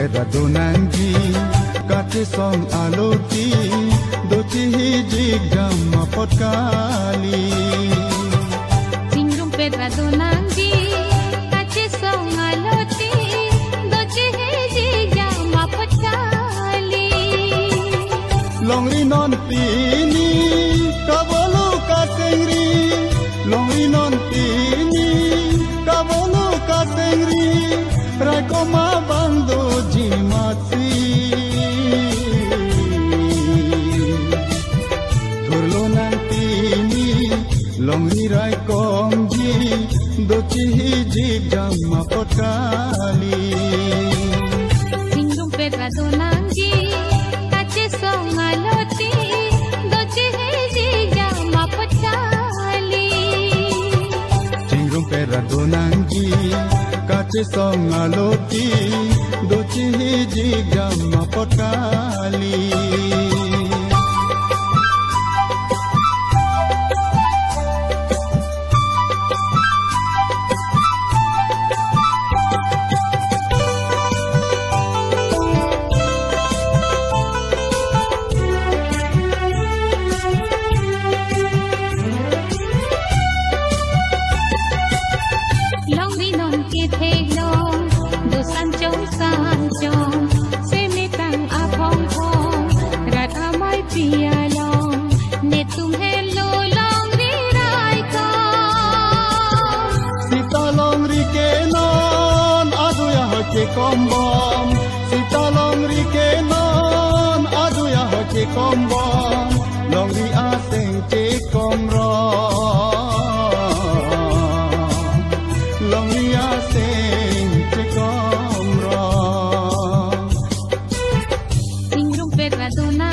pera donanji kate song aloti dochi hijik gamma potkali Singrum pera donanji kate song aloti dochi hijik gamma potkali Longri non pini kabolu kasengri Longri non pini kabolu kasengri Rakoma bando jimati Turlo nantini Longri rai komji Dochi hijik jamma potkali Singrum pera donanji kate song aloti dochi hijik gamma potkali Singrum pera donanji kate song aloti dochi hijik gamma potkali Kombom sita longri kenon adu ya hoche kombom longri aseng che komro longri aseng che komro Singrum pera donanji